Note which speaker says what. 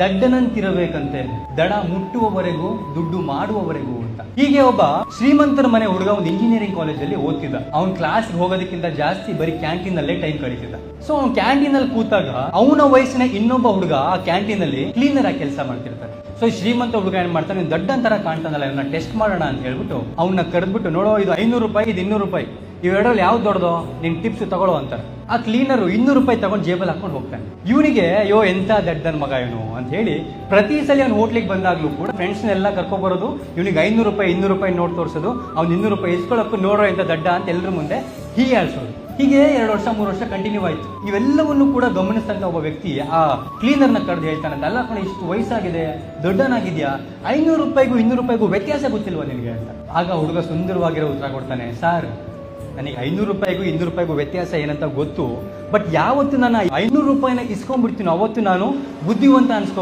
Speaker 1: ದಡ್ಡನಂತಿರಬೇಕಂತೆ, ದಡ ಮುಟ್ಟುವವರೆಗೂ ದುಡ್ಡು ಮಾಡುವವರೆಗೂ ಅಂತ. ಹೀಗೆ ಒಬ್ಬ ಶ್ರೀಮಂತರ ಮನೆ ಹುಡುಗ ಒಂದು ಇಂಜಿನಿಯರಿಂಗ್ ಕಾಲೇಜಲ್ಲಿ ಓದ್ತಿದ್ದ. ಅವ್ನ್ ಕ್ಲಾಸ್ ಹೋಗೋದಕ್ಕಿಂತ ಜಾಸ್ತಿ ಬರೀ ಕ್ಯಾಂಟೀನ್ ಅಲ್ಲೇ ಟೈಮ್ ಕಳೀತಿದ್ದ. ಸೊ ಅವ್ನ್ ಕ್ಯಾಂಟೀನ್ ಅಲ್ಲಿ ಕೂತಾಗ ಅವನ ವಯಸ್ಸಿನ ಇನ್ನೊಬ್ಬ ಹುಡುಗ ಆ ಕ್ಯಾಂಟೀನ್ ಅಲ್ಲಿ ಕ್ಲೀನರ್ ಆಗಿ ಕೆಲಸ ಮಾಡ್ತಿರ್ತಾರೆ. ಸೊ ಶ್ರೀಮಂತ ಹುಡುಗ ಏನ್ ಮಾಡ್ತಾನೆ, ದಡ್ಡನ್ ತರ ಕಾಣ್ತಾನಲ್ಲ, ಇವನ್ನ ಟೆಸ್ಟ್ ಮಾಡೋಣ ಅಂತ ಹೇಳ್ಬಿಟ್ಟು ಅವನ್ನ ಕರೆದ್ಬಿಟ್ಟು, ನೋಡೋ ಇದು 500 ರೂಪಾಯಿ, ಇದು 200 ರೂಪಾಯಿ, ಇವೆರಡರಲ್ಲಿ ಯಾವ್ದು ದೊಡ್ಡದು, ನಿನ್ ಟಿಪ್ಸ್ ತಗೊಳ್ಳೋ ಅಂತಾರೆ. ಆ ಕ್ಲೀನರ್ 200 ರೂಪಾಯಿ ತಗೊಂಡು ಜೇಬಲ್ ಹಾಕೊಂಡು ಹೋಗ್ತಾನೆ. ಇವನಿಗೆ ಅಯ್ಯೋ ಎಂತ ದಡ್ಡನ್ ಮಗ ಇವನು ಅಂತ ಹೇಳಿ ಪ್ರತಿ ಸಲ ಅವ್ನು ಹೋಟ್ಲಿಗೆ ಬಂದಾಗ್ಲೂ ಕೂಡ ಫ್ರೆಂಡ್ಸ್ನೆಲ್ಲ ಕರ್ಕೊಬರೋದು, ಇವನಿಗೆ 500 ರೂಪಾಯಿ 200 ರೂಪಾಯಿ ನೋಟ್ ತೋರಿಸೋದು, ಅವ್ನು 200 ರೂಪಾಯಿ ಇಸ್ಕೊಳ್ಳೋಕ್ಕೂ ನೋಡೋ ಎಂತ ದಡ್ಡ ಅಂತ ಎಲ್ಲರ ಮುಂದೆ ಹೀಗೆ ಆಡ್ಸೋದು. ಹೀಗೆ 2 ವರ್ಷ 3 ವರ್ಷ ಕಂಟಿನ್ಯೂ ಆಯ್ತು. ಇವೆಲ್ಲವನ್ನು ಕೂಡ ಗಮನಿಸ್ತಂತ ಒಬ್ಬ ವ್ಯಕ್ತಿ ಆ ಕ್ಲೀನರ್ನ ಕರೆದು ಹೇಳ್ತಾನಂತ, ಅಲ್ಲ ಕಣ ಇಷ್ಟು ವಯಸ್ಸಾಗಿದೆ, ದೊಡ್ಡನಾಗಿದ್ಯಾ, 500 ರೂಪಾಯಿಗೂ 200 ರೂಪಾಯಿಗೂ ವ್ಯತ್ಯಾಸ ಗೊತ್ತಿಲ್ವಾ ನಿನಗೆ ಅಂತ. ಆಗ ಹುಡುಗ ಸುಂದರವಾಗಿರೋ ಉತ್ತರ ಕೊಡ್ತಾನೆ, ಸರ್ ನನಗೆ 500 ರೂಪಾಯಿಗೂ 200 ರೂಪಾಯಿಗೂ ವ್ಯತ್ಯಾಸ ಏನಂತ ಗೊತ್ತು, ಬಟ್ ಯಾವತ್ತು ನಾನು 500 ರೂಪಾಯಿನ ಇಸ್ಕೊಂಡ್ಬಿಡ್ತೀನೋ ಅವತ್ತು ನಾನು ಬುದ್ಧಿವಂತ ಅನ್ಸ್ಕೊ